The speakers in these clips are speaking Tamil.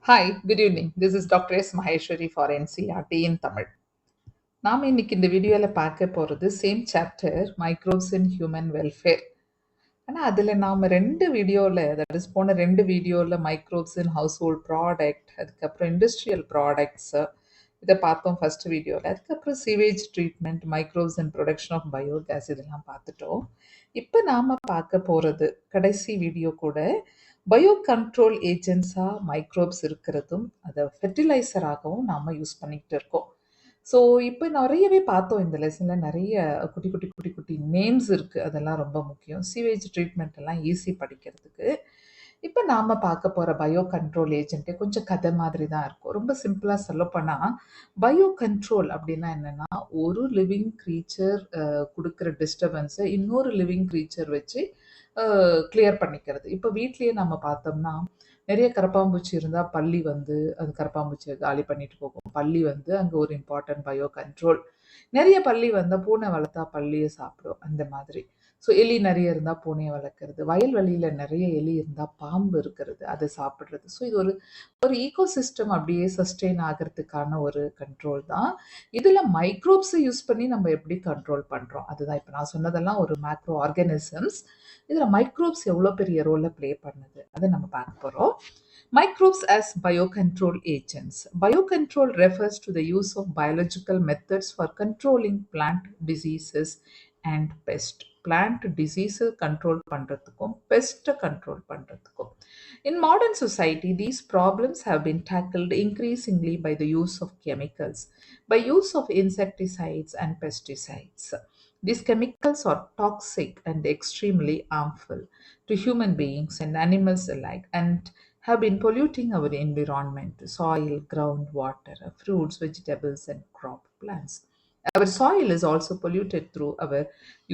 Hi, good evening. This is Dr. S. Maheshwari for NCRT in Tamil. நாம இன்னைக்கு இந்த வீடியோவில் பார்க்க போகிறது same chapter microbes in human welfare. ஆனால் அதில் நாம் ரெண்டு வீடியோவில் தட் இஸ் போன ரெண்டு வீடியோவில் microbes in household product, அதுக்கப்புறம் இண்டஸ்ட்ரியல் ப்ராடக்ட்ஸ் இதை பார்த்தோம் ஃபர்ஸ்ட் வீடியோவில். அதுக்கப்புறம் sewage treatment, microbes and production of biogas இதெல்லாம் பார்த்துட்டோம். இப்போ நாம் பார்க்க போகிறது கடைசி வீடியோ கூட பயோ கண்ட்ரோல் ஏஜென்ட்ஸாக மைக்ரோப்ஸ் இருக்கிறதும் அதை ஃபெர்டிலைசராகவும் நாம் யூஸ் பண்ணிக்கிட்டு இருக்கோம். ஸோ இப்போ நிறையவே பார்த்தோம் இந்த லெசனில். நிறைய குட்டி குட்டி குட்டி குட்டி நேம்ஸ் இருக்குது, அதெல்லாம் ரொம்ப முக்கியம். சீவேஜ் ட்ரீட்மெண்ட் எல்லாம் ஈஸி படிக்கிறதுக்கு. இப்போ நாம் பார்க்க போகிற பயோ கண்ட்ரோல் ஏஜென்ட்டே கொஞ்சம் கதை மாதிரி தான் இருக்கும். ரொம்ப சிம்பிளாக சொல்லப்போனால் பயோ கண்ட்ரோல் அப்படின்னா என்னென்னா, ஒரு லிவிங் க்ரீச்சர் கொடுக்குற டிஸ்டர்பன்ஸை இன்னொரு லிவிங் க்ரீச்சர் வச்சு கிளியர் பண்ணிக்கிறது. இப்போ வீட்லேயே நம்ம பார்த்தோம்னா நிறைய கரப்பாம்பூச்சி இருந்தால் பல்லி வந்து அது கரப்பாம்பூச்சியை காலி பண்ணிட்டு போகும். பல்லி வந்து அங்கே ஒரு இம்பார்ட்டன்ட் பயோ கண்ட்ரோல். நிறைய பல்லி வந்தால் பூனை வளர்த்தா பல்லியை சாப்பிடும், அந்த மாதிரி. ஸோ எலி நிறைய இருந்தால் பூனையை வளர்க்குறது, வயல்வெளியில் நிறைய எலி இருந்தால் பாம்பு இருக்கிறது, அதை சாப்பிட்றது. ஸோ இது ஒரு ஒரு ஈகோசிஸ்டம் அப்படியே சஸ்டெயின் ஆகிறதுக்கான ஒரு கண்ட்ரோல் தான். இதில் மைக்ரோப்ஸை யூஸ் பண்ணி நம்ம எப்படி கண்ட்ரோல் பண்ணுறோம், அதுதான் இப்போ நான் சொன்னதெல்லாம் ஒரு மேக்ரோ ஆர்கானிசம்ஸ். இதில் மைக்ரோப்ஸ் எவ்வளோ பெரிய ரோலை ப்ளே பண்ணுது அதை நம்ம பார்க்க போகிறோம். Microbes as biocontrol agents. Biocontrol refers to the use of biological methods for controlling plant diseases and pest. Plant diseases control பண்றதுக்கும் pest control பண்றதுக்கும். In modern society, these problems have been tackled increasingly by the use of chemicals, by use of insecticides and pesticides. These chemicals are toxic and extremely harmful to human beings and animals alike, and have been polluting our environment, soil, groundwater, fruits, vegetables, and crop plants. Our soil is also polluted through our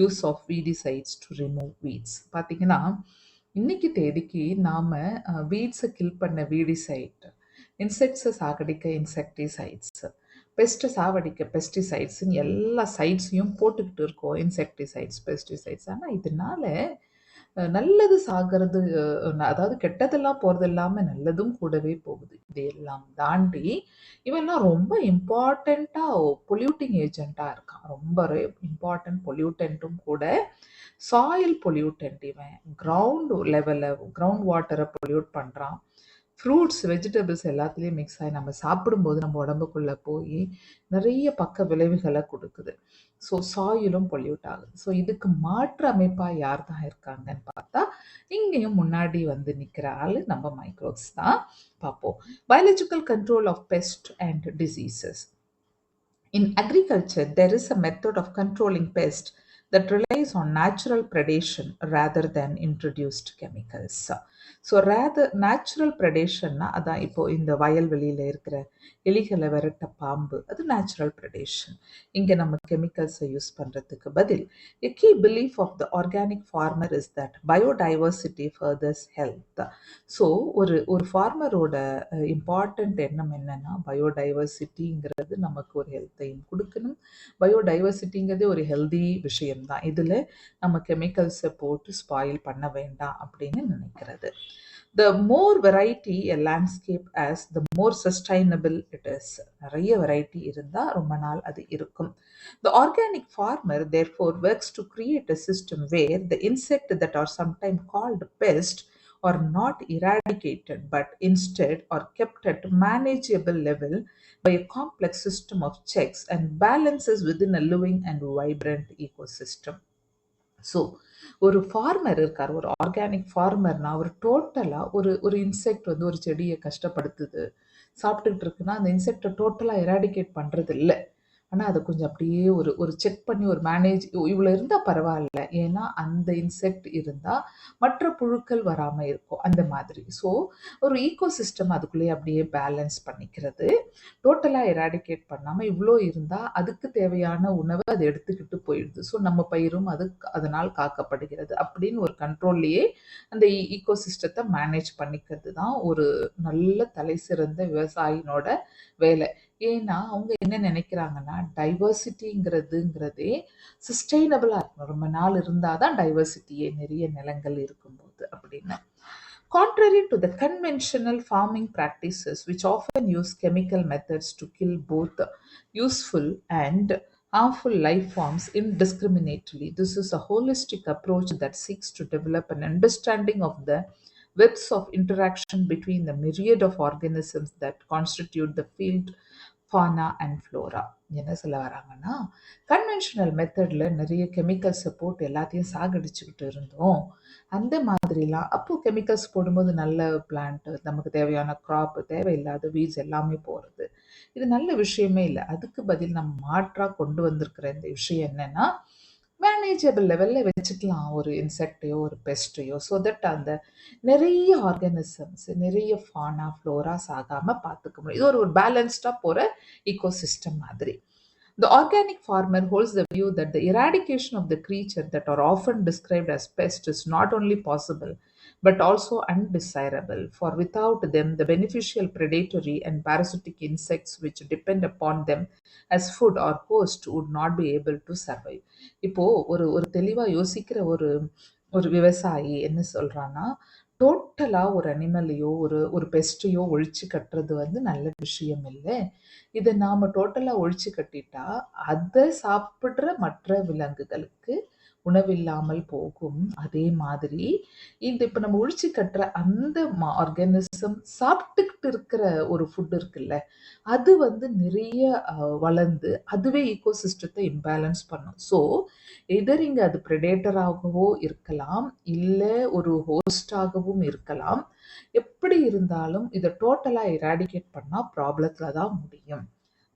use of weedicides to remove weeds. பார்த்தீங்கன்னா இன்னைக்கு தேதிக்கு நாம வீட்ஸை கில் பண்ண வீடிசைட், இன்செக்ட்ஸை சாகடிக்க இன்செக்டிசைட்ஸ், பெஸ்ட்டை சாவடிக்க பெஸ்டிசைட்ஸ்ன்னு எல்லா சைட்ஸையும் போட்டுக்கிட்டு இருக்கோம். Insecticides, pesticides. ஆனால் இதனால நல்லது சாகிறது, அதாவது கெட்டதெல்லாம் போகிறது இல்லாமல் நல்லதும் கூடவே போகுது. இதையெல்லாம் தாண்டி இவெல்லாம் ரொம்ப இம்பார்ட்டண்ட்டாக பொல்யூட்டிங் ஏஜெண்ட்டாக இருக்கான். ரொம்ப இம்பார்ட்டன்ட் பொல்யூட்டன்ட்டும் கூட. சாயில் பொல்யூட்டன்ட் இவன். கிரவுண்ட் லெவலில் கிரவுண்ட் வாட்டரை பொல்யூட் பண்ணுறான். ஃப்ரூட்ஸ், வெஜிடபிள்ஸ் எல்லாத்துலேயும் மிக்ஸ் ஆகி நம்ம சாப்பிடும்போது நம்ம உடம்புக்குள்ளே போய் நிறைய பக்க விளைவுகளை கொடுக்குது. ஸோ சாயிலும் பொல்யூட் ஆகுது. ஸோ இதுக்கு மாற்று அமைப்பாக யார் தான் இருக்காங்கன்னு பார்த்தா இங்கேயும் முன்னாடி வந்து நிற்கிற ஆள் நம்ம மைக்ரோப்ஸ் தான். பார்ப்போம். Biological control of pest and diseases. In agriculture, there is a method of controlling pests that relies on natural predation rather than introduced chemicals. So natural ப்ரெடேஷன்னா அதான் இப்போ இந்த வயல்வெளியில் இருக்கிற எலிகளை விரட்ட பாம்பு, அது நேச்சுரல் ப்ரெடேஷன். இங்கே நம்ம கெமிக்கல்ஸை யூஸ் பண்ணுறதுக்கு பதில். A key belief of the organic farmer is that biodiversity furthers health. So ஒரு ஃபார்மரோட இம்பார்ட்டண்ட் எண்ணம் என்னன்னா, பயோடைவர்சிட்டிங்கிறது நமக்கு ஒரு ஹெல்த்தையும் கொடுக்கணும். பயோடைவர்சிட்டிங்கிறதே ஒரு ஹெல்தி விஷயம்தான். இதில் நம்ம கெமிக்கல்ஸை போட்டு ஸ்பாயில் பண்ண வேண்டாம் அப்படின்னு நினைக்கிறது. The more variety a landscape has, the more sustainable it is. நிறைய வெரைட்டி இருந்தால் ரொம்ப நாள் அது இருக்கும். The organic farmer therefore works to create a system where the insect that are sometimes called pest are not eradicated but instead are kept at manageable level by a complex system of checks and balances within a living and vibrant ecosystem. So ஒரு ஃபார்மர் இருக்கார், ஒரு ஆர்கானிக் ஃபார்மர்னா ஒரு டோட்டலாக ஒரு இன்செக்ட் வந்து ஒரு செடியை கஷ்டப்படுத்துது, சாப்பிட்டுக்கிட்டு இருக்குன்னா அந்த இன்செக்டை டோட்டலாக எராடிகேட் பண்ணுறது இல்லை. ஆனால் அதை கொஞ்சம் அப்படியே ஒரு செக் பண்ணி ஒரு மேனேஜ் இவ்வளோ இருந்தால் பரவாயில்ல, ஏன்னா அந்த இன்செக்ட் இருந்தால் மற்ற புழுக்கள் வராமல் இருக்கும், அந்த மாதிரி. ஸோ ஒரு ஈகோசிஸ்டம் அதுக்குள்ளேயே அப்படியே பேலன்ஸ் பண்ணிக்கிறது. டோட்டலாக எராடிகேட் பண்ணாமல் இவ்வளோ இருந்தால் அதுக்கு தேவையான உணவை அது எடுத்துக்கிட்டு போயிடுது. ஸோ நம்ம பயிரும் அதனால் காக்கப்படுகிறது அப்படின்னு ஒரு கண்ட்ரோல்லையே அந்த ஈகோசிஸ்டத்தை மேனேஜ் பண்ணிக்கிறது தான் ஒரு நல்ல தலை சிறந்த விவசாயினோட வேலை. ஏன்னா அவங்க என்ன நினைக்கிறாங்கன்னா, டைவர்சிட்டிங்கிறதே சஸ்டெயினபிளாக இருக்கணும், ரொம்ப நாள் இருந்தால் தான் டைவர்சிட்டியே, நிறைய நிலங்கள் இருக்கும்போது அப்படின்னு. Contrary to the conventional farming practices, which often use chemical methods to kill both useful and harmful life forms indiscriminately, this is a holistic approach that seeks to develop an understanding of the webs of interaction between the myriad of organisms that constitute the field fauna and flora. என்ன சொல்ல வராங்கன்னா, கன்வென்ஷனல் மெத்தட்ல நிறைய கெமிக்கல்ஸை போட்டு எல்லாத்தையும் சாகடிச்சுக்கிட்டு இருந்தோம். அந்த மாதிரிலாம் அப்போ கெமிக்கல்ஸ் போடும்போது நல்ல பிளான்ட் நமக்கு தேவையான கிராப், தேவையில்லாத வீட்ஸ் எல்லாமே போறது. இது நல்ல விஷயமே இல்ல. அதுக்கு பதில் நம்ம மாற்றா கொண்டு வந்திருக்கிற இந்த விஷயம் என்னன்னா, மேனேஜபிள் லெவல்ல வச்சுக்கலாம் ஒரு இன்செக்டையோ, ஒரு பெஸ்ட்டையோ. ஸோ தட் அந்த நிறைய ஆர்கானிசம்ஸ், நிறைய ஃபானா, ஃப்ளோராஸ் ஆகாம பார்த்துக்க முடியும். இது ஒரு பேலன்ஸ்டா போற ecosystem மாதிரி. The organic farmer holds the view that the eradication of the creature that are often described as pests is not only possible but also undesirable, for without them the beneficial predatory and parasitic insects which depend upon them as food or host would not be able to survive. இப்போ ஒரு ஒரு தெளிவா யோசிக்கிற ஒரு ஒரு விவசாயி என்ன சொல்றான்னா, டோட்டலா ஒரு அனிமலையோ ஒரு ஒரு பெஸ்ட்டையோ ஒழிச்சு கட்டுறது வந்து நல்ல விஷயம் இல்ல. இத நாம டோட்டலா ஒழிச்சு கட்டிட்டா, அத சாப்பிடுற மற்ற விலங்குகளுக்கு உணவில்லாமல் போகும். அதே மாதிரி இந்த இப்ப நம்ம ஒழிச்சு கட்டுற அந்த ஆர்கானிசம் சாப்பிட்டுக்கிட்டு இருக்கிற ஒரு ஃபுட் இருக்குல்ல, அது வந்து நிறைய வளர்ந்து அதுவே ஈகோசிஸ்டத்தை இம்பேலன்ஸ் பண்ணும். ஸோ எதர் இங்க அது பிரெடேட்டராகவோ இருக்கலாம், இல்ல ஒரு ஹோஸ்டாகவும் இருக்கலாம். எப்படி இருந்தாலும் இதை டோட்டலா எராடிகேட் பண்ணா ப்ராப்ளத்துல தான் முடியும்.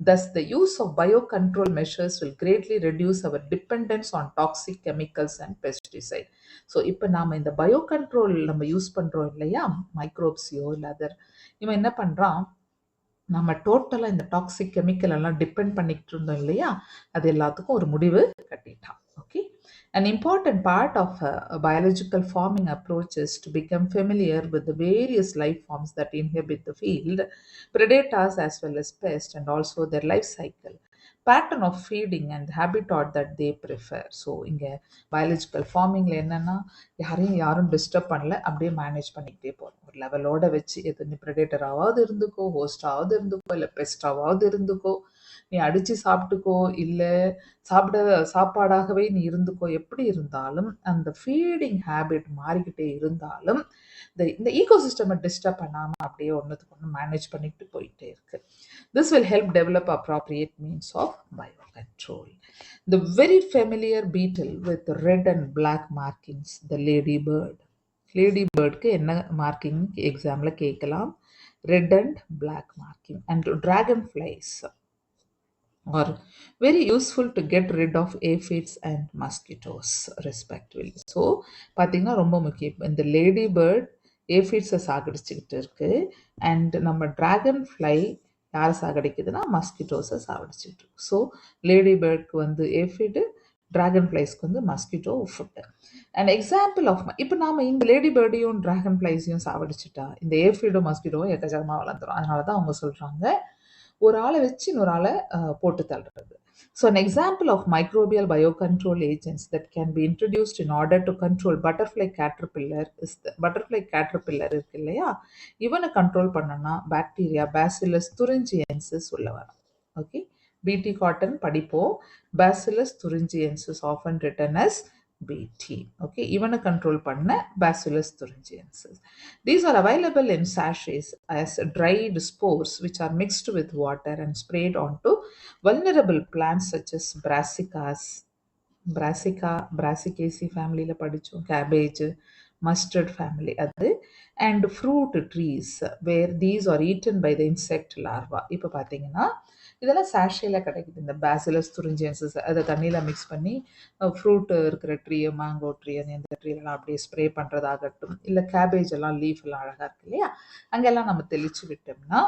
Thus, the use of biocontrol measures will greatly reduce our dependence on toxic chemicals and pesticide. So இப்போ நாம இந்த பயோகண்ட்ரோல் நம்ம யூஸ் பண்றோம் இல்லையா, மைக்ரோப்ஸையோ இல்லை அதர், இவன் என்ன பண்றான், நம்ம டோட்டலா இந்த டாக்ஸிக் கெமிக்கல் எல்லாம் டிபெண்ட் பண்ணிக்கிட்டு இருந்தோம் இல்லையா, அது எல்லாத்துக்கும் ஒரு முடிவு கட்டிட்டான். Okay, an important part of a biological farming approach is to become familiar with the various life forms that inhabit the field, predators as well as pests, and also their life cycle, pattern of feeding and habitat that they prefer. So இங்கே பயாலஜிக்கல் ஃபார்மிங்கில் என்னென்னா, யாரும் டிஸ்டர்ப் பண்ணல, அப்படியே மேனேஜ் பண்ணிக்கிட்டே போகிறோம். ஒரு லெவலோட வச்சு எது நீ ப்ரெடேட்டராவது இருந்துக்கோ, ஹோஸ்டாவது இருந்துக்கோ, இல்லை பெஸ்டாவது இருந்துக்கோ, நீ அடித்து சாப்பிட்டுக்கோ, இல்லை சாப்பாடாகவே நீ இருந்துக்கோ, எப்படி இருந்தாலும் அந்த ஃபீடிங் ஹேபிட் மாறிக்கிட்டே இருந்தாலும் இந்த ஈகோசிஸ்டமை டிஸ்டர்ப் பண்ணாமல் அப்படியே ஒன்றுத்துக்கு ஒன்று மேனேஜ் பண்ணிக்கிட்டு போயிட்டே இருக்கு. This will help develop appropriate means of biocontrol. The very familiar beetle with red and black markings, the ladybird. லேடிபேர்டுக்கு என்ன மார்க்கிங் எக்ஸாமில் கேட்கலாம், red and black marking. And dragonflies are very useful to get rid of aphids and mosquitoes respectively. So பார்த்தீங்கன்னா ரொம்ப முக்கியம். இந்த லேடி பேர்ட் ஏஃபிட்ஸை சாகடிச்சுக்கிட்டு இருக்கு, அண்ட் நம்ம ட்ராகன் ஃப்ளை யாரை சாகடிக்குதுன்னா மஸ்கிட்டோஸை சாகடிச்சுட்டு இருக்கு. ஸோ லேடி பேர்டுக்கு வந்து ஏஃபிடு, ட்ராகன் ஃப்ளைஸ்க்கு வந்து mosquito food. And example of இப்போ நாம் இந்த லேடி பேர்டையும் ட்ராகன் ஃப்ளைஸையும் சாவடிச்சுட்டா இந்த ஏஃபிடும் மஸ்கிட்டோவும் எக்கச்சக்கமாக வளர்ந்துடும். அதனால தான் அவங்க சொல்கிறாங்க ஒரு ஆளை வச்சு இன்னொரு ஆளை போட்டு தள்ளுறது. So an example of microbial biocontrol agents that can be introduced in order to control butterfly caterpillar is the butterfly caterpillar இருக்கு இல்லையா, இவனை கண்ட்ரோல் பண்ணனா பாக்டீரியா பேசிலஸ் துரிஞ்சியன்சிஸ் உள்ள வரும். ஓகே, பிடி காட்டன் படிப்போம். Bacillus thuringiensis often written as BT. Okay, even a control panna Bacillus thuringiensis. These are available in sachets as dried spores which are mixed with water and sprayed onto vulnerable plants such as Brassicaceae family la padichom, cabbage, mustard family adu, and fruit trees where these are eaten by the insect larva. இப்போ பார்த்தீங்கன்னா இதெல்லாம் சாஷேல கிடைக்குது. இந்த பேசிலஸ் துரிஞ்சியன்சிஸ் அதை தண்ணியில் மிக்ஸ் பண்ணி ஃப்ரூட்டு இருக்கிற ட்ரீ, மேங்கோ ட்ரீ, அந்த இந்த ட்ரீலாம் அப்படியே ஸ்ப்ரே பண்ணுறதாகட்டும், இல்லை கேபேஜ் எல்லாம் லீஃப் எல்லாம் அழகாக இருக்கு இல்லையா, அங்கெல்லாம் நம்ம தெளிச்சு விட்டோம்னா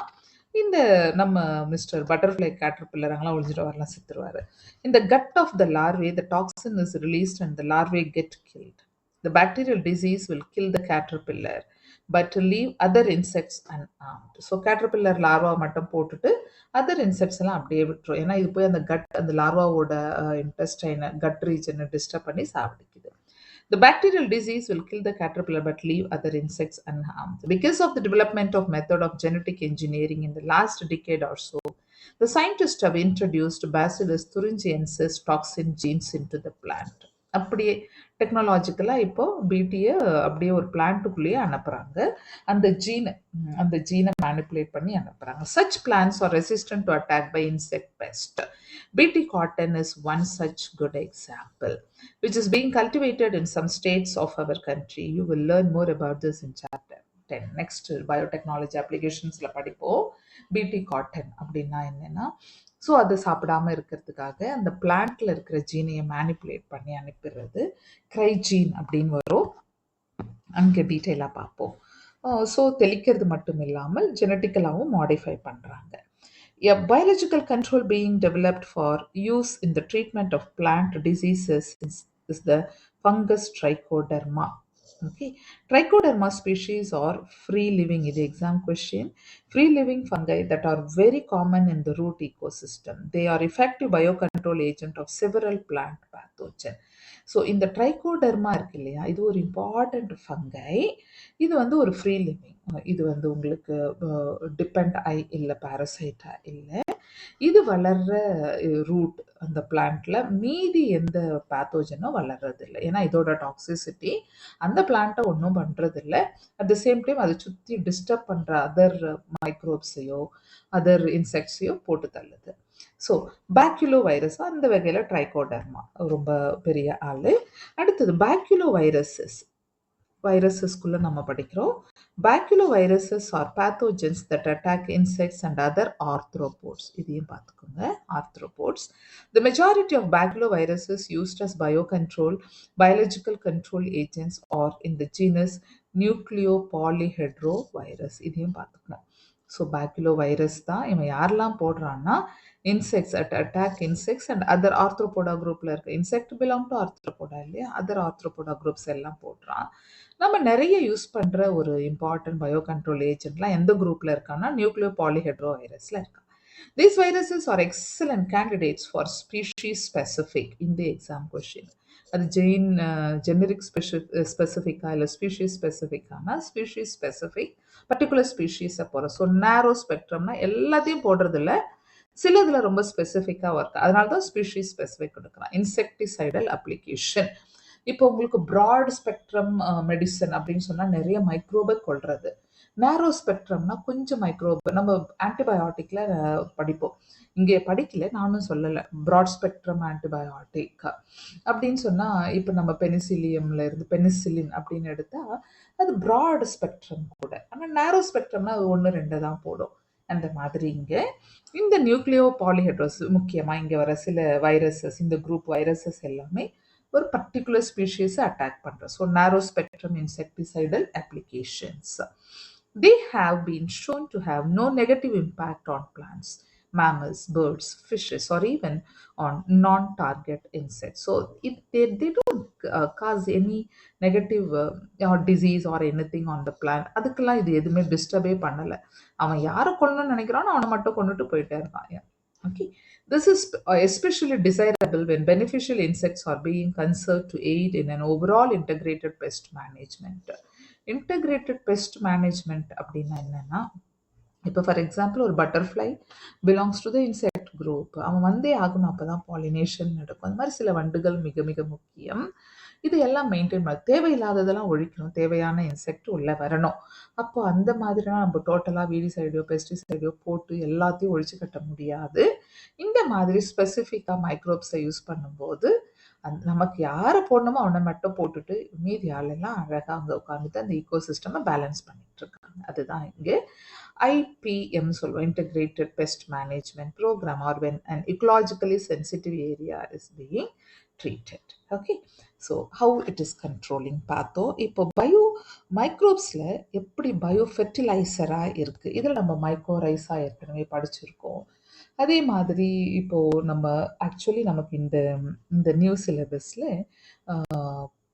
இந்த நம்ம மிஸ்டர் பட்டர்ஃப்ளை கேட்டர்பில்லர் அங்கெல்லாம் ஒழிஞ்சிட்டு வரலாம், செத்துருவார். இந்த cut off the larvae the toxin is released and the larvae get killed. The bacterial disease will kill the caterpillar but to leave other insects unharmed. So caterpillar larva மட்டும் போட்டுட்டு அதர் இன்செக்ட்ஸ் எல்லாம் அப்படியே விட்டுரும். ஏன்னா இது போய் அந்த லார்வாவோட இன்டெஸ்டைனை, கட் ரீஜனை டிஸ்டர்ப் பண்ணி சாப்பிடுக்குது. The bacterial disease will kill the caterpillar but leave other insects unharmed. Because of the development of method of genetic engineering in the last decade or so, the scientists have introduced Bacillus thuringiensis toxin genes into the plant. அப்படியே டெக்னாலஜிக்கலாக இப்போ பிடியை அப்படியே ஒரு பிளான்ட்டுக்குள்ளேயே அனுப்புகிறாங்க. அந்த ஜீனை மேனிப்புலேட் பண்ணி அனுப்புகிறாங்க. Such plants are resistant to attack by insect pest. BT cotton is one such good example, which is being cultivated in some states of our country. You will learn more about this in chapter 10. Next, biotechnology applications-ல படிப்போம். பிடி காட்டன் அப்படின்னா என்னன்னா, ஸோ அது சாப்பிடாம இருக்கிறதுக்காக அந்த பிளான்ட்ல இருக்கிற ஜீனையை மேனிப்புலேட் பண்ணி அனுப்பிடுறது கிரைஜீன் அப்படின்னு வரும். அங்கே டீட்டெயிலாக பார்ப்போம். ஸோ தெளிக்கிறது மட்டும் இல்லாமல் ஜெனட்டிக்கலாகவும் மாடிஃபை பண்ணுறாங்க. A biological control being developed for use in the treatment of plant diseases is the fungus Trichoderma. Okay, Trichoderma species are free living. In the exam question, free living fungi that are very common in the root ecosystem. They are effective biocontrol agent of several plant pathogens. So இந்த ட்ரைகோடர்மா இருக்கு இல்லையா, இது ஒரு இம்பார்ட்டண்ட் ஃபங்கை. இது வந்து ஒரு ஃப்ரீ லிவிங். இது வந்து உங்களுக்கு டிபெண்ட் ஆகி இல்லை, பாரசைட்டா இல்லை. இது வளர்ற ரூட் அந்த பிளான்ட்ல மீதி எந்த பேத்தோஜனும் வளர்றது இல்லை. ஏன்னா இதோட டாக்ஸிசிட்டி அந்த பிளான்ட்டை ஒன்றும் பண்றது இல்லை. அட் த சேம் டைம் அதை சுற்றி டிஸ்டர்ப் பண்ற அதர் மைக்ரோப்ஸையோ அதர் இன்செக்ட்ஸையோ போட்டு தள்ளுது. ஸோ பேக்யூலோ வைரஸ் அந்த வகையில் ட்ரைகோடர்மா ரொம்ப பெரிய ஆள். அடுத்தது பேக்யூலோ வைரஸஸ்குள்ள நம்ம படிக்கிறோம். Baculoviruses are pathogens that attack insects and other arthropods. இதையும் பார்த்துக்கோங்க, arthropods. The majority of baculoviruses used as biological control agents are in the genus Nucleopolyhedrovirus. இதையும் பார்த்துக்கணும். ஸோ பேக்குலோவைரஸ் தான் இவன் யாரெல்லாம் போடுறான்னா insects attack insects and other arthropoda குரூப்பில் இருக்க இன்செக்ட் பிலாங் டு ஆர்த்ரோபோடா இல்லையா, அதர் ஆர்த்ரோபோடா குரூப்ஸ் எல்லாம் போடுறான். நம்ம நிறைய யூஸ் பண்ணுற ஒரு இம்பார்ட்டன்ட் பயோ கண்ட்ரோல் ஏஜென்ட்லாம் எந்த குரூப்பில் இருக்கான்னா நியூக்ளியோபாலிஹெட்ரோ வைரஸில் இருக்கா. These viruses are excellent candidates for species specific in the exam question. அது ஜெனரிக் ஸ்பெசிஃபிக்காக இல்லை ஸ்பீஷீஸ் ஸ்பெசிஃபிக்கானா ஸ்பீஷீஸ் ஸ்பெசிஃபிக் பர்டிகுலர் ஸ்பீஷீஸை போகிற. ஸோ நேரோ ஸ்பெக்ட்ரம்னா எல்லாத்தையும் போடுறது இல்லை, சிலதுல ரொம்ப ஸ்பெசிஃபிக்காக இருக்கு. அதனால தான் ஸ்பீஷீஸ் ஸ்பெசிஃபிக் கொடுக்குறான். Insecticidal application. இப்போ உங்களுக்கு ப்ராட் ஸ்பெக்ட்ரம் மெடிசன் அப்படின்னு சொன்னால் நிறைய மைக்ரோபை கொள்றது. நேரோ ஸ்பெக்ட்ரம்னா கொஞ்சம் மைக்ரோப். நம்ம ஆன்டிபயோட்டிக்ல படிப்போம், இங்கே படிக்கல, நானும் சொல்லலை. ப்ராட் ஸ்பெக்ட்ரம் ஆன்டிபயோட்டிக் அப்படின்னு சொன்னால் இப்போ நம்ம பெனிசிலியம்ல இருந்து பெனிசிலின் அப்படின்னு எடுத்தால் அது ப்ராட் ஸ்பெக்ட்ரம் கூட. ஆனால் நேரோ ஸ்பெக்ட்ரம்னா அது 1-2 தான் போடும். அந்த மாதிரி இங்கே இந்த நியூக்ளியோ பாலிஹெட்ரோஸ் முக்கியமாக இங்கே வர சில வைரஸஸ், இந்த குரூப் வைரஸஸ் எல்லாமே ஒரு பர்டிகுலர் ஸ்பீஷீஸை அட்டாக் பண்ணுறோம். ஸோ நேரோ spectrum insecticidal applications. They have been shown to have no negative impact on plants, mammals, birds, fishes, or even on non-target insects. So they don't cause any negative or disease or anything on the plant. அதுக்கெல்லாம் இது எதுவுமே டிஸ்டர்பே பண்ணலை. அவன் யாரை கொல்லணும்னு நினைக்கிறானோ அவனை மட்டும் கொண்டுட்டு போயிட்டே இருக்கான். Okay, this is especially desirable when beneficial insects are being conserved to aid in an overall integrated pest management. Integrated pest management அப்படின்னா என்னன்னா, இப்போ ஃபார் எக்ஸாம்பிள் ஒரு butterfly belongs to the insect group, அவன் வந்தே ஆகணும், அப்போ தான் பாலினேஷன் நடக்கும். அந்த மாதிரி சில வண்டுகள் மிக மிக முக்கியம். இது எல்லாம் மெயின்டைன் பண்ண, தேவையில்லாததெல்லாம் ஒழிக்கணும், தேவையான இன்செக்ட் உள்ளே வரணும். அப்போ அந்த மாதிரிலாம் நம்ம டோட்டலாக வீடிசைடோ பெஸ்டிசைடோ போட்டு எல்லாத்தையும் ஒழிச்சு கட்ட முடியாது. இந்த மாதிரி ஸ்பெசிஃபிக்காக மைக்ரோப்ஸை யூஸ் பண்ணும்போது நமக்கு யாரை போடணுமோ அவனை மட்டும் போட்டுட்டு மீதி ஆளெல்லாம் அழகாக அங்கே உட்காந்துட்டு அந்த ஈகோசிஸ்டமை பேலன்ஸ் பண்ணிட்டு இருக்காங்க. அதுதான் இங்கே IPM சொல்லுவோம், integrated pest management programme, or when and ecologically sensitive area is being treated. Okay, so how it is controlling பார்த்தோம். இப்போ மைக்ரோப்ஸில் எப்படி ஃபெர்டிலைசராக இருக்குது, இதில் நம்ம மைக்ரோரைஸாக ஏற்கனவே படிச்சிருக்கோம். அதே மாதிரி இப்போது நம்ம ஆக்சுவலி நமக்கு இந்த நியூ சிலபஸில்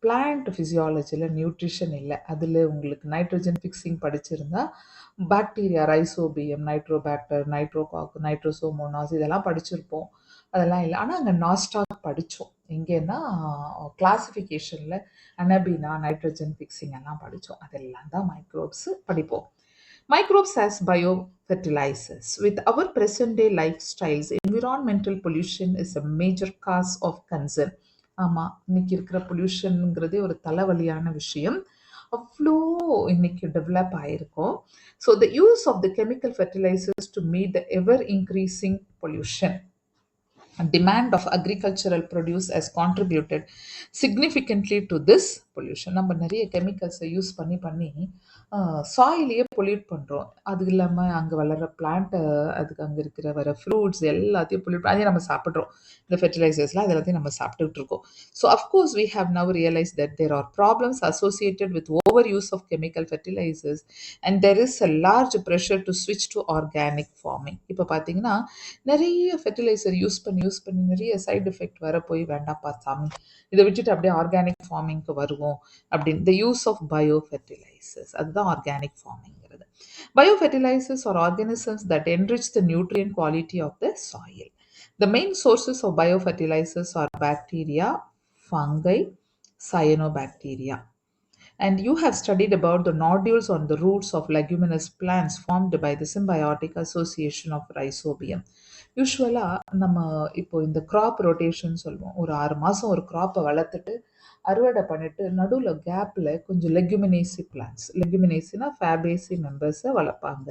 பிளான்ட் ஃபிசியாலஜியில் நியூட்ரிஷன் இல்லை. அதில் உங்களுக்கு நைட்ரோஜன் ஃபிக்ஸிங் படிச்சிருந்தா பாக்டீரியா ரைசோபியம், நைட்ரோபாக்டர், நைட்ரோகாக், நைட்ரோசோமோனாஸ் இதெல்லாம் படிச்சிருப்போம். அதெல்லாம் இல்லை. ஆனால் அங்கே நாஸ்டாக் படித்தோம். எங்கேன்னா கிளாசிஃபிகேஷனில் அனபீனா, நைட்ரஜன் ஃபிக்ஸிங் எல்லாம் படித்தோம். அதெல்லாம் தான் மைக்ரோப்ஸ் படிப்போம். Microbes as biofertilizers. With our present day lifestyles, environmental pollution is a major cause of concern. ஆமாம், இன்னைக்கு இருக்கிற பொல்யூஷனுங்கிறதே ஒரு தலைவலியான விஷயம். அவ்வளோ இன்னைக்கு டெவலப் ஆயிருக்கும். So the use of the chemical fertilizers to meet the ever increasing pollution demand of agricultural produce has contributed significantly to this pollution. நம்ம நிறைய கெமிக்கல்ஸை யூஸ் பண்ணி பண்ணி சாயிலையே பொல்யூட் பண்ணுறோம். அது இல்லாமல் அங்கே வளர்கிற பிளான்ட்டை, அதுக்கு அங்கே இருக்கிற வர ஃப்ரூட்ஸ் எல்லாத்தையும் பொல்யூட் பண்ணி நம்ம சாப்பிட்றோம். இந்த ஃபெர்டிலைசர்ஸ்லாம் அது எல்லாத்தையும் நம்ம சாப்பிட்டுட்டு இருக்கோம். So of course we have now realized that there are problems associated with overuse of chemical fertilizers and there is a large pressure to switch to organic farming. இப்போ பார்த்தீங்கன்னா நிறைய ஃபெர்டிலைசர் யூஸ் பண்ணி நிறைய சைடு எஃபெக்ட் வர போய் வேண்டாம்ப்பா சாமி, இதை விட்டுட்டு அப்படியே ஆர்கானிக் ஃபார்மிங்க்கு வருவோம் அப்படின்னு. The use of bio fertilisers, அதுதான் ஆர்கானிக் ஃபார்மிங்கிறது. Bio fertilisers are organisms that enrich the nutrient quality of the soil. The main sources of biofertilizers are bacteria, fungi, cyanobacteria. And you have studied about the nodules on the roots of leguminous plants formed by the symbiotic association of rhizobium. யூஸ்வலாக நம்ம இப்போ இந்த க்ராப் ரொட்டேஷன் சொல்லுவோம். ஒரு 6 மாதம் ஒரு க்ராப்பை வளர்த்துட்டு அறுவடை பண்ணிட்டு நடுவில் கேப்பில் கொஞ்சம் லெக்யூமினேசி பிளான்ட்ஸ், லெக்யூமினேசினா ஃபேபேசி மெம்பர்ஸை வளர்ப்பாங்க.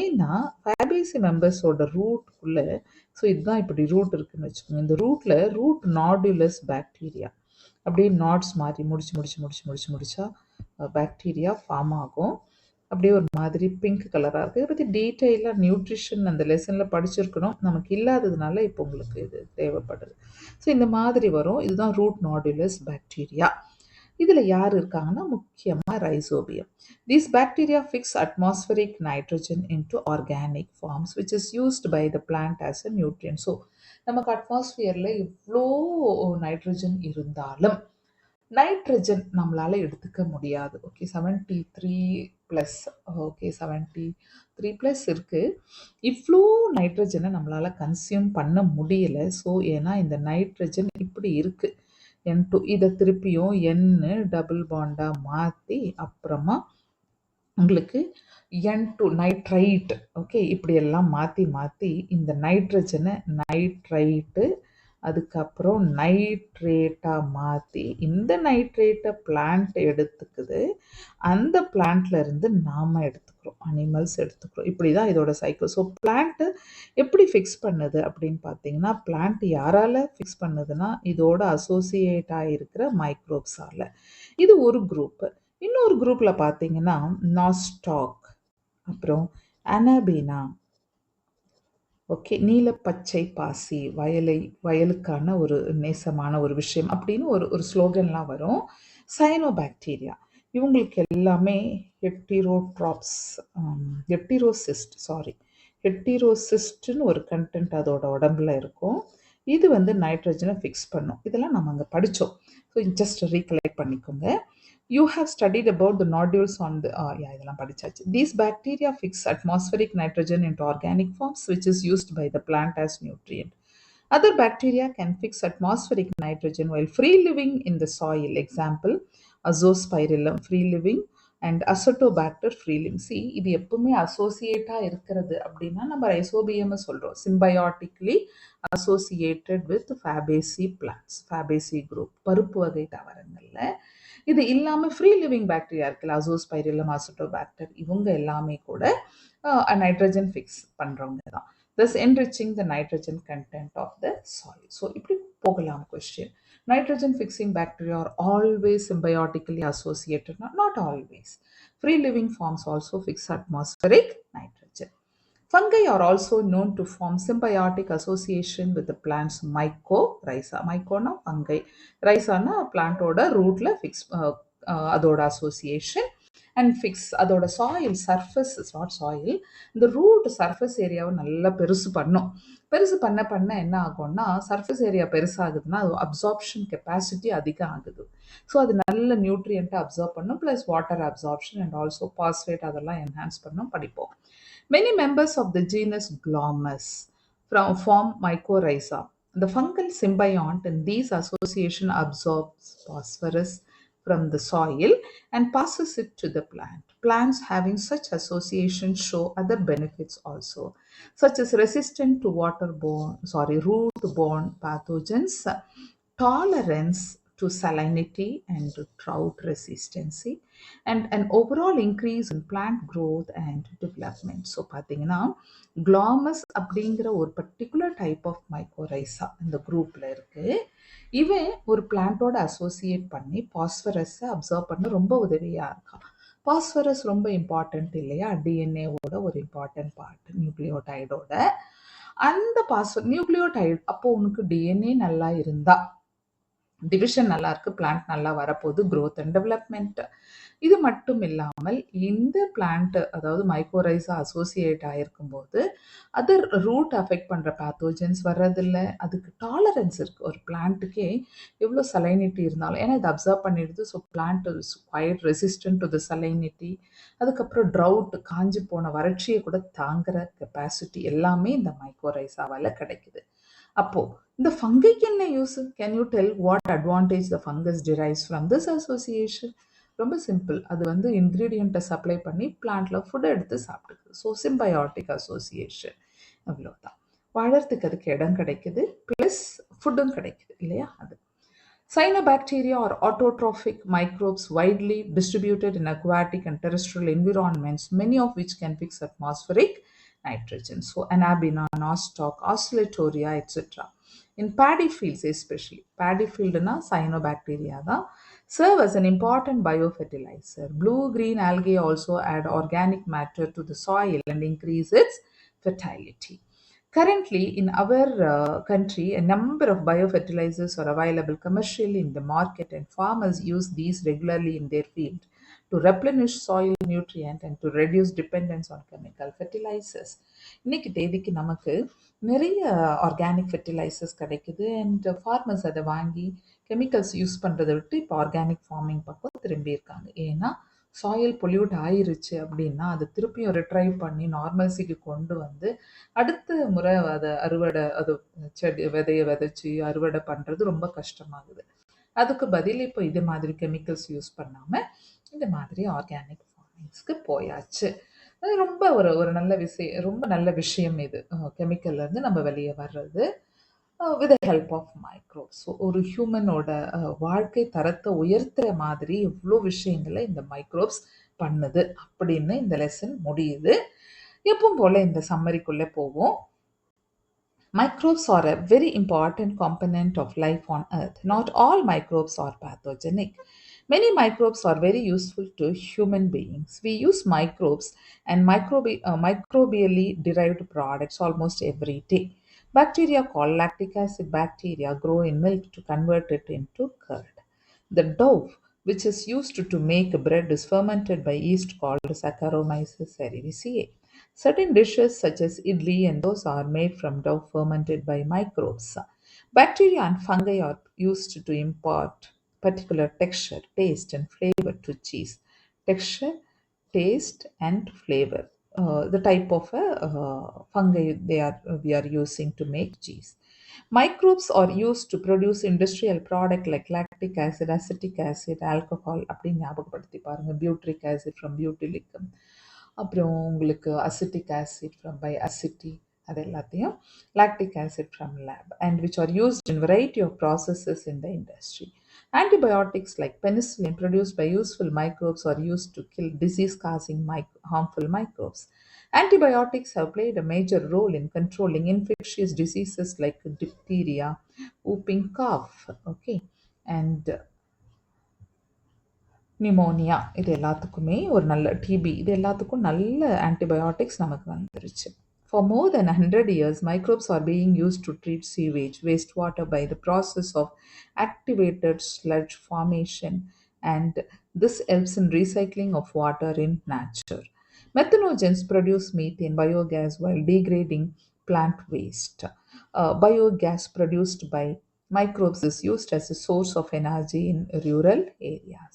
ஏன்னா ஃபேபேசி மெம்பர்ஸோட ரூட்குள்ளே, ஸோ இதுதான் இப்படி ரூட் இருக்குன்னு வச்சுக்கோங்க, இந்த ரூட்டில் ரூட் நாடுலஸ் பாக்டீரியா அப்படியே நாட்ஸ் மாதிரி முடிச்சா பாக்டீரியா ஃபார்ம் ஆகும். அப்படியே ஒரு மாதிரி பிங்க் கலராக இருக்குது. இதை பற்றி டீட்டெயிலாக நியூட்ரிஷன் அந்த லெசனில் படிச்சிருக்கணும். நமக்கு இல்லாததுனால இப்போ உங்களுக்கு இது தேவைப்படுது. ஸோ இந்த மாதிரி வரும். இதுதான் ரூட் நாடுலஸ் பாக்டீரியா. இதில் யார் இருக்காங்கன்னா முக்கியமாக rhizobium. These bacteria fix atmospheric nitrogen into organic forms which is used by the plant as a nutrient. So நமக்கு அட்மாஸ்பியரில் இவ்வளோ நைட்ரஜன் இருந்தாலும் நைட்ரஜன் நம்மளால் எடுத்துக்க முடியாது. ஓகே, 73+, ஓகே 73+ இருக்குது. இவ்வளோ நைட்ரஜனை நம்மளால் கன்சியூம் பண்ண முடியலை. ஸோ ஏன்னா இந்த நைட்ரஜன் இப்படி இருக்குது, N2, இதை திருப்பியும் N டபுள் பாண்டாக மாற்றி அப்புறமா உங்களுக்கு N2 நைட்ரைட், ஓகே, இப்படியெல்லாம் மாற்றி இந்த நைட்ரஜனை நைட்ரைட்டு அதுக்கப்புறம் நைட்ரேட்டாக மாற்றி இந்த நைட்ரேட்டை பிளான்ட் எடுத்துக்குது. அந்த பிளான்ட்ல இருந்து நாம் எடுத்துக்கிறோம், அனிமல்ஸ் எடுத்துக்கிறோம். இப்படி தான் இதோட சைக்கிள். ஸோ பிளான்ட்டு எப்படி ஃபிக்ஸ் பண்ணுது அப்படின்னு பார்த்தீங்கன்னா, பிளான்ட் யாரால் ஃபிக்ஸ் பண்ணுதுன்னா இதோட அசோசியேட்டாக இருக்கிற மைக்ரோப்ஸால். இது ஒரு குரூப்பு. இன்னொரு குரூப்பில் பார்த்தீங்கன்னா நாஸ்டாக், அப்புறம் அனபீனா, ஓகே, நீலப்பச்சை பாசி, வயலுக்கான ஒரு நேசமான ஒரு விஷயம் அப்படின்னு ஒரு ஸ்லோகன்லாம் வரும். சயனோபாக்டீரியா, இவங்களுக்கு எல்லாமே ஹெட்டிரோசிஸ்ட்னு ஒரு கண்டென்ட் அதோட உடம்புல இருக்கும். இது வந்து நைட்ரஜனை ஃபிக்ஸ் பண்ணும். இதெல்லாம் நம்ம அங்கே படித்தோம். ஸோ ஜஸ்ட் ரீகலெக்ட் பண்ணிக்கோங்க. You have studied about the nodules on the இதெல்லாம் படிச்சாச்சு. These bacteria fix atmospheric nitrogen into organic forms which is used by the plant as nutrient. Other bacteria can fix atmospheric nitrogen while free living in the soil. Example, Azospirillum free living and Acetobacter free living. See, இது எப்பவுமே அசோசியேட்டாக இருக்கிறது அப்படின்னா நம்ம ரைசோபியம் சொல்கிறோம். symbiotically associated with Fabaceae plants, Fabaceae group, பருப்பு வகை தாவரங்களில். இது இல்லாமல் ஃப்ரீ லிவிங் பாக்டீரியா இருக்குல்ல, அசோஸ்பைரில்லம், அசிட்டோபாக்டர், இவங்க எல்லாமே கூட நைட்ரஜன் ஃபிக்ஸ் பண்ணுறவங்க தான். thus enriching the nitrogen content of the soil. So இப்படி போகலாம் question. Nitrogen fixing bacteria are always symbiotically associated, not always. Free living forms also fix atmospheric nitrogen. Fungi are also known to form symbiotic association with the plant's mycorrhiza. Mycorna fungi, rhiza na plant oda root la fix adoda association and fix அதோட சாயில் சர்ஃபேஸ், நாட் சாயில், இந்த ரூட் சர்ஃபேஸ் ஏரியாவை நல்லா பெருசு பண்ண என்ன ஆகும்னா, சர்ஃபேஸ் ஏரியா பெருசாகுதுன்னா அது அப்சார்ப்ஷன் கெப்பாசிட்டி அதிகம் ஆகுது. ஸோ அது நல்ல நியூட்ரியண்ட்டை அப்சார்ப் பண்ணும், plus water absorption and also phosphate அதெல்லாம் என்ஹான்ஸ் பண்ணும். படிப்போம். Many members of the genus Glomus form mycorrhiza. The fungal symbiont in these association absorbs phosphorus from the soil and passes it to the plant. Plants having such association show other benefits also, such as resistant to root-borne pathogens, tolerance to salinity and to drought resistance, and an overall increase in plant growth and development. So பார்த்தீங்கன்னா குளாமஸ் அப்படிங்கிற ஒரு பர்டிகுலர் டைப் ஆஃப் மைக்கோரைசா இந்த குரூப்ல இருக்கு. இவன் ஒரு பிளான்ட்டோட அசோசியேட் பண்ணி பாஸ்பரஸை அப்சர்வ் பண்ண ரொம்ப உதவியா இருக்கான். பாஸ்பரஸ் ரொம்ப இம்பார்ட்டன்ட் இல்லையா, டிஎன்ஏவோட ஒரு இம்பார்ட்டன்ட் பார்ட் நியூக்ளியோடைடோட. அந்த நியூக்ளியோடைடு அப்போ உனக்கு டிஎன்ஏ நல்லா இருந்தா டிவிஷன் நல்லா இருக்கு, பிளான்ட் நல்லா வரப்போகுது, growth அண்ட் டெவலப்மெண்ட். இது மட்டும் இல்லாமல் இந்த பிளான்ட் அதாவது மைக்கோரைசா அசோசியேட் ஆயிருக்கும் போது அது ரூட் அஃபெக்ட் பண்ற பேத்தோஜன்ஸ் வர்றதில்ல. அதுக்கு டாலரன்ஸ் இருக்கு. ஒரு பிளான்ட்டுக்கே எவ்வளோ சலைனிட்டி இருந்தாலும், ஏன்னா இது அப்சர்வ் பண்ணிடுது. So plant is quite resistant to the salinity. அதுக்கப்புறம் ட்ரவுட், காஞ்சி போன வறட்சியை கூட தாங்குற கெப்பாசிட்டி எல்லாமே இந்த மைக்கோரைசாவால கிடைக்குது. அப்போ இந்த ஃபங்கைக்கு என்ன use? Can you tell what advantage the fungus drives from this association? ரொம்ப சிம்பிள். அது வந்து இன்க்ரீடியண்ட்டை சப்ளை பண்ணி பிளான்ட்ல ஃபுட் எடுத்து சாப்பிடுது. ஸோ சிம்பயாட்டிக் அசோசியேஷன், அவ்வளோதான். வாழறதுக்கு அதுக்கு இடம் கிடைக்குது, ப்ளஸ் ஃபுட்டும் கிடைக்குது இல்லையா. அது Cyanobacteria are autotrophic microbes widely distributed in aquatic and terrestrial environments, many of which can fix atmospheric nitrogen. So, Anabina, Nostoc, Oscillatoria, etc. In paddy fields, especially, paddy field na cyanobacteria da serve as an important biofertilizer. Blue-green algae also add organic matter to the soil and increase its fertility. Currently, in our country, a number of biofertilizers are available commercially in the market, and farmers use these regularly in their field to replenish soil nutrient and to reduce dependence on chemical fertilizers. இன்னைக்கு தேதிக்கு நமக்கு நிறைய ஆர்கானிக் ஃபெர்டிலைசர்ஸ் கிடைக்குது, அண்ட் ஃபார்மர்ஸ் அதை வாங்கி கெமிக்கல்ஸ் யூஸ் பண்ணுறதை விட்டு இப்போ ஆர்கானிக் ஃபார்மிங் பக்கம் திரும்பி இருக்காங்க. ஏன்னா சாயில் பொல்யூட் ஆயிருச்சு அப்படின்னா அதை திருப்பியும் ரிட்ரைவ் பண்ணி நார்மல்சிக்கு கொண்டு வந்து அடுத்த முறை அதை அது செடி விதையை விதைச்சி அறுவடை பண்ணுறது ரொம்ப கஷ்டமாகுது. அதுக்கு பதில் இப்போ இது மாதிரி கெமிக்கல்ஸ் யூஸ் பண்ணாமல் இந்த மாதிரி ஆர்கானிக் ஃபார்மிங்ஸ்க்கு போயாச்சு. அது ரொம்ப ஒரு நல்ல விஷயம் இது. கெமிக்கல்லேருந்து நம்ம வெளியே வர்றது with help of microbes. So ஒரு ஹியூமனோட வாழ்க்கை தரத்தை உயர்த்துற மாதிரி எவ்வளோ விஷயங்களை இந்த மைக்ரோப்ஸ் பண்ணுது அப்படின்னு இந்த லெசன் முடியுது. எப்பவும் போல இந்த சம்மரிக்குள்ளே போவோம். Microbes are a very important component of life on Earth. Not all microbes are pathogenic. Many microbes are very useful to human beings. We use microbes and microbially derived products almost every day. Bacteria called lactic acid bacteria grow in milk to convert it into curd. The dough, which is used to make bread, is fermented by yeast called Saccharomyces cerevisiae. Certain dishes such as idli and dosa are made from dough fermented by microbes. Bacteria and fungi are used to impart particular texture, taste, and flavor to cheese. Texture, taste, and flavor. The type of fungi we are using to make cheese. Microbes are used to produce industrial product like lactic acid, acetic acid, alcohol. அப்படி ஞாபகப்படுத்தி பாருங்க. butyric acid from butylicum. அப்புறம் உங்களுக்கு அசிட்டிக் ஆசிட் ஃப்ரம் பை அசிட்டி, அது எல்லாத்தையும் lactic acid from lab, and which are used in variety of processes in the industry. Antibiotics like penicillin produced by useful microbes are used to kill disease-causing harmful microbes. Antibiotics have played a major role in controlling infectious diseases like diphtheria, whooping cough, okay, and pneumonia. இது எல்லாத்துக்குமே ஒரு நல்ல டிபி, இது எல்லாத்துக்கும் நல்ல ஆன்டிபயோட்டிக்ஸ் நமக்கு வந்துருச்சு. For more than 100 years, microbes are being used to treat sewage, wastewater by the process of activated sludge formation, and this helps in recycling of water in nature. Methanogens produce methane biogas while degrading plant waste. Biogas produced by microbes is used as a source of energy in rural areas.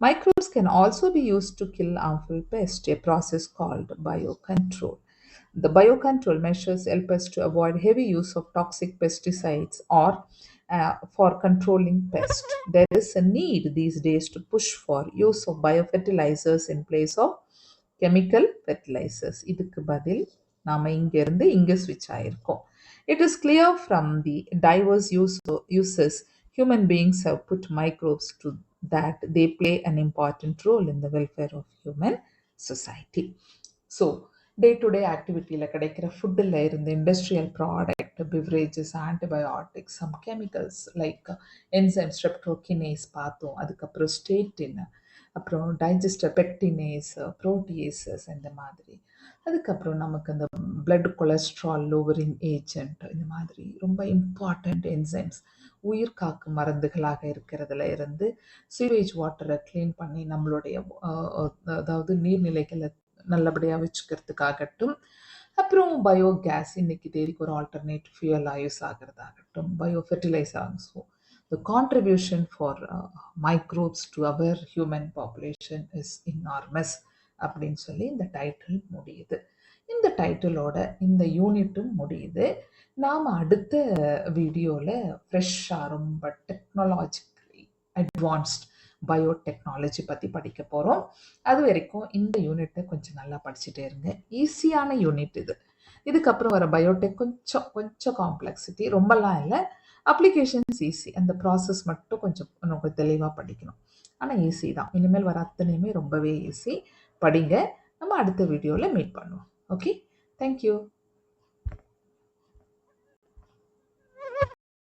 Microbes can also be used to kill harmful pests, a process called biocontrol. The biocontrol measures help us to avoid heavy use of toxic pesticides or for controlling pests. There is a need these days to push for use of biofertilizers in place of chemical fertilizers. இதுக்கு பதில் நாம இங்க இருந்து இங்க switch ஆயிருக்கோம். It is clear from the diverse uses human beings have put microbes to that they play an important role in the welfare of human society. So day to day ஆக்டிவிட்டியில் கிடைக்கிற ஃபுட்டில் இருந்து industrial product, beverages, antibiotics, some chemicals like enzyme streptokinase பார்த்தோம். அதுக்கப்புறம் ஸ்டேட்டின், அப்புறம் டைஜஸ்டர் பெக்டினேஸ், ப்ரோட்டியேசஸ் இந்த மாதிரி. அதுக்கப்புறம் நமக்கு அந்த பிளட் கொலஸ்ட்ரால் லோவரிங் ஏஜென்ட் இந்த மாதிரி ரொம்ப இம்பார்ட்டண்ட் என்சைம்ஸ் உயிர் காக்கும் மருந்துகளாக இருக்கிறதுல இருந்து சீவேஜ் வாட்டரை க்ளீன் பண்ணி நம்மளுடைய அதாவது நீர்நிலைகளை நல்லபடியாக வச்சுக்கிறதுக்காகட்டும், அப்புறம் பயோகேஸ் இன்னைக்கு தேதிக்கு ஒரு ஆல்டர்னேட் ஃபியூயலாக யூஸ் ஆகிறதாகட்டும், bio fertiliser. So the contribution for microbes to our human population is enormous அப்படின்னு சொல்லி இந்த டைட்டில் முடியுது. இந்த டைட்டிலோட இந்த யூனிட்டும் முடியுது. நாம் அடுத்த வீடியோவில் ஃப்ரெஷ்ஷாக ரொம்ப டெக்னாலஜிக்கலி அட்வான்ஸ்ட் பயோடெக்னாலஜி பற்றி படிக்க போகிறோம். அது வரைக்கும் இந்த யூனிட்டை கொஞ்சம் நல்லா படிச்சுட்டே இருங்க. ஈஸியான யூனிட் இது. இதுக்கப்புறம் வர பயோடெக் கொஞ்சம் கொஞ்சம் காம்ப்ளெக்சிட்டி, ரொம்பலாம் இல்லை. அப்ளிகேஷன்ஸ் ஈஸி, அந்த ப்ராசஸ் மட்டும் கொஞ்சம் நமக்கு தெளிவாக படிக்கணும். ஆனால் ஈஸி தான். இனிமேல் வர அத்தனையுமே ரொம்பவே ஈஸி. படிங்க. நம்ம அடுத்த வீடியோவில் மீட் பண்ணுவோம். Okay, thank you.